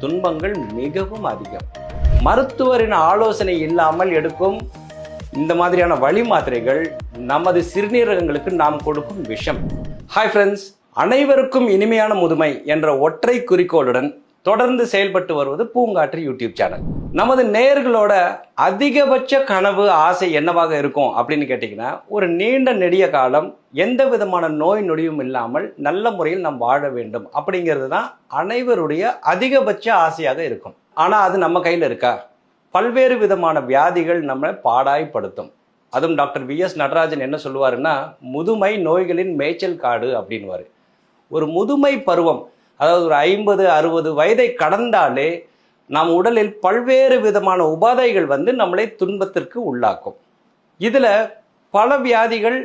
துன்பங்கள் மிகவும் அதிகம். மருத்துவரின் ஆலோசனை இல்லாமல் எடுக்கும் இந்த மாதிரியான வழி மாத்திரைகள் நமது சிறுநீரகங்களுக்கு நாம் கொடுக்கும் விஷம். ஹாய் ஃப்ரெண்ட்ஸ், அனைவருக்கும் இனிமையான முதுமை என்ற ஒற்றை குறிக்கோளுடன் தொடர்ந்து செயல்பட்டு வருவது பூங்காற்று யூடியூப் சேனல். நமது நேயர்களோட அதிகபட்ச கனவு ஆசை என்னவாக இருக்கும் அப்படின்னு கேட்டிங்கன்னா, ஒரு நீண்ட நெடிய காலம் எந்த விதமான நோய் நொடியும் இல்லாமல் நல்ல முறையில் நாம் வாழ வேண்டும் அப்படிங்கிறது தான் அனைவருடைய அதிகபட்ச ஆசையாக இருக்கும். ஆனால் அது நம்ம கையில் இருக்கா? பல்வேறு விதமான வியாதிகள் நம்மளை பாடாய்படுத்தும். அதுவும் டாக்டர் வி.எஸ். நடராஜன் என்ன சொல்லுவாருன்னா, முதுமை நோய்களின் மேய்ச்சல் காடு அப்படின்வாரு. ஒரு முதுமை பருவம், அதாவது ஒரு 50-60 வயதை கடந்தாலே நம் உடலில் பல்வேறு விதமான உபாதைகள் நம்மளை துன்பத்திற்கு உள்ளாக்கும். இதில் பல வியாதிகள்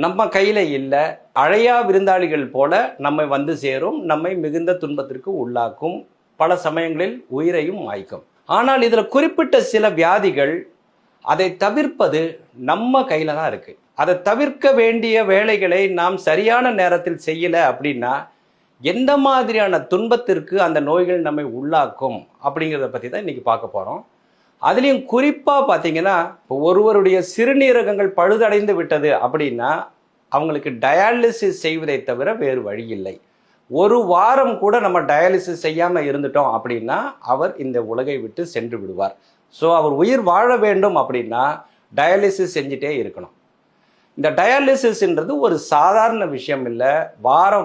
நம்ம கையில் இல்லை, அழையா விருந்தாளிகள் போல நம்மை சேரும், நம்மை மிகுந்த துன்பத்திற்கு உள்ளாக்கும், பல சமயங்களில் உயிரையும் மாய்க்கும். ஆனால் இதில் குறிப்பிட்ட சில வியாதிகள், அதை தவிர்ப்பது நம்ம கையில் தான் இருக்குது. அதை தவிர்க்க வேண்டிய வேலைகளை நாம் சரியான நேரத்தில் செய்யலை அப்படின்னா எந்த மாதிரியான துன்பத்திற்கு அந்த நோய்கள் நம்மை உள்ளாக்கும் அப்படிங்கிறத பற்றி தான் இன்றைக்கி பார்க்க போகிறோம். அதுலேயும் குறிப்பாக பார்த்தீங்கன்னா, இப்போ ஒருவருடைய சிறுநீரகங்கள் பழுதடைந்து விட்டது அப்படின்னா அவங்களுக்கு டயாலிசிஸ் செய்வதை தவிர வேறு வழி இல்லை. ஒரு வாரம் கூட நம்ம டயாலிசிஸ் செய்யாமல் இருந்துட்டோம் அப்படின்னா அவர் இந்த உலகை விட்டு சென்று விடுவார். ஸோ அவர் உயிர் வாழ வேண்டும் அப்படின்னா டயாலிசிஸ் செஞ்சுட்டே இருக்கணும். இந்த டயாலிசிஸ்ன்றது ஒரு சாதாரண விஷயம் இல்லை.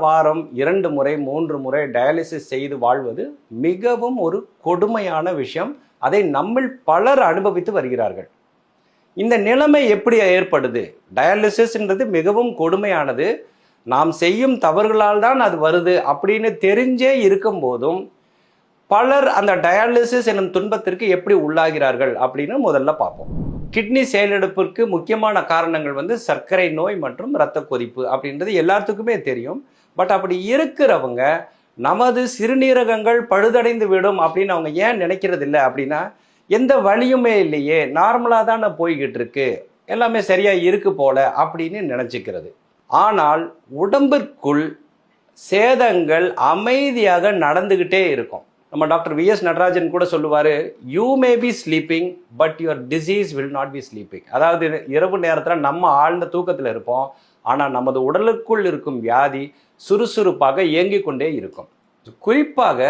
வாரம் 2 முறை 3 முறை டயாலிசிஸ் செய்து வாழ்வது மிகவும் ஒரு கொடுமையான விஷயம். அதை நம்மில் பலர் அனுபவித்து வருகிறார்கள். இந்த நிலைமை எப்படி ஏற்படுது? டயாலிசிஸ்ன்றது மிகவும் கொடுமையானது. நாம் செய்யும் தவறுகளால் தான் அது வருது அப்படின்னு தெரிஞ்சே இருக்கும் போதும் பலர் அந்த டயாலிசிஸ் என்னும் துன்பத்திற்கு எப்படி உள்ளாகிறார்கள் அப்படின்னு முதல்ல பார்ப்போம். கிட்னி செயலிழப்பிற்கு முக்கியமான காரணங்கள் சர்க்கரை நோய் மற்றும் இரத்த கொதிப்பு அப்படின்றது எல்லாத்துக்குமே தெரியும். பட் அப்படி இருக்கிறவங்க நமது சிறுநீரகங்கள் பழுதடைந்து விடும் அப்படின்னு அவங்க ஏன் நினைக்கிறது இல்லை அப்படின்னா, எந்த வழியுமே இல்லையே, நார்மலாக தானே போய்கிட்டு இருக்கு, எல்லாமே சரியாக இருக்கு போல அப்படின்னு நினச்சிக்கிறது. ஆனால் உடம்பிற்குள் சேதங்கள் அமைதியாக நடந்துக்கிட்டே இருக்கும். நம்ம டாக்டர் வி.எஸ். நடராஜன் கூட சொல்லுவார், you may be sleeping but your disease will not be sleeping. அதாவது இரவு நேரத்தில் நம்ம ஆழ்ந்த தூக்கத்தில் இருப்போம், ஆனால் நமது உடலுக்குள் இருக்கும் வியாதி சுறுசுறுப்பாக இயங்கிக் கொண்டே இருக்கும். குறிப்பாக